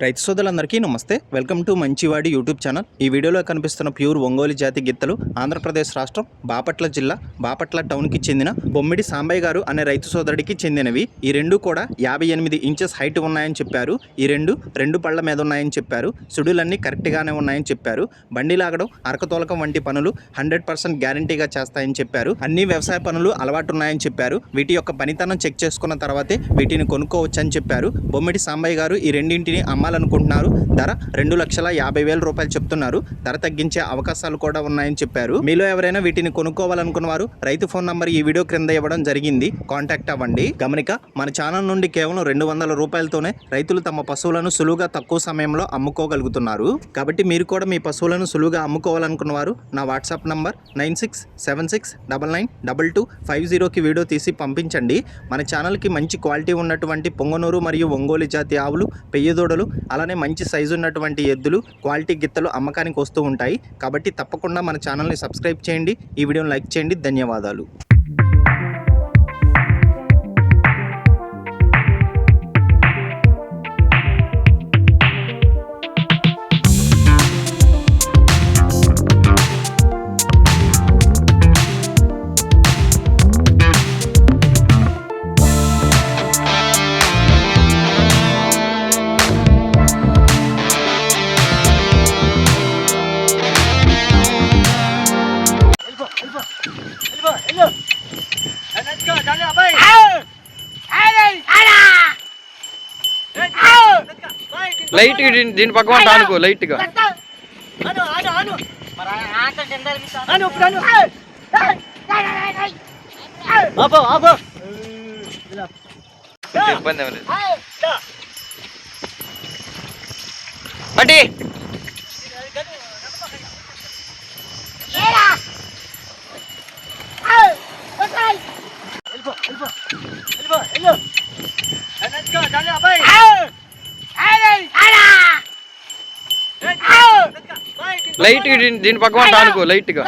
రైతు సోదరులందరికీ నమస్తే. వెల్కమ్ టు మంచివాడి యూట్యూబ్ ఛానల్. ఈ వీడియోలో కనిపిస్తున్న ప్యూర్ ఒంగోలు జాతి గిత్తలు ఆంధ్రప్రదేశ్ రాష్ట్రం బాపట్ల జిల్లా బాపట్ల టౌన్కి చెందిన బొమ్మిడి సాంబయ్య గారు అనే రైతు సోదరుడికి చెందినవి. ఈ రెండు కూడా 58 ఇంచెస్ హైట్ ఉన్నాయని చెప్పారు. ఈ రెండు పళ్ళ మీద ఉన్నాయని చెప్పారు. సుడులన్నీ కరెక్ట్గానే ఉన్నాయని చెప్పారు. బండి లాగడం, అరకతోలకం వంటి పనులు 100% గ్యారంటీగా చేస్తాయని చెప్పారు. అన్ని వ్యవసాయ పనులు అలవాటు ఉన్నాయని చెప్పారు. వీటి యొక్క పనితనం చెక్ చేసుకున్న తర్వాతే వీటిని కొనుక్కోవచ్చని చెప్పారు. బొమ్మిడి సాంబయ్య గారు ఈ రెండింటిని అమ్మాలనుకుంటున్నారు. ధర 2,50,000 రూపాయలు చెప్తున్నారు. ధర తగ్గించే అవకాశాలు కూడా ఉన్నాయని చెప్పారు. మీలో ఎవరైనా వీటిని కొనుక్కోవాలనుకున్న వారు రైతు ఫోన్ నంబర్ ఈ వీడియో క్రింద ఇవ్వడం జరిగింది. కాంటాక్ట్ అవ్వండి. గమనిక, మన ఛానల్ నుండి కేవలం 200 రూపాయలతోనే రైతులు తమ పశువులను సులువుగా తక్కువ సమయంలో అమ్ముకోగలుగుతున్నారు. కాబట్టి మీరు కూడా మీ పశువులను సులువుగా అమ్ముకోవాలనుకున్న వారు నా వాట్సాప్ నంబర్ 9676992250కి వీడియో తీసి పంపించండి. మన ఛానల్కి మంచి క్వాలిటీ ఉన్నటువంటి పొంగనూరు మరియు ఒంగోలు జాతి ఆవులు, పెయ్యదూడలు, అలానే మంచి సైజు ఉన్నటువంటి ఎద్దులు, క్వాలిటీ గిత్తలు అమ్మకానికి వస్తూ ఉంటాయి. కాబట్టి తప్పకుండా మన ఛానల్ని సబ్స్క్రైబ్ చేయండి. ఈ వీడియోని లైక్ చేయండి. ధన్యవాదాలు. లైట్ దీని పక్కన అనుకో లైట్ గా ఇబ్బంది ఏం లేదు. బట్టి లైట్ దీని పక్కన అనుకో లైట్ గా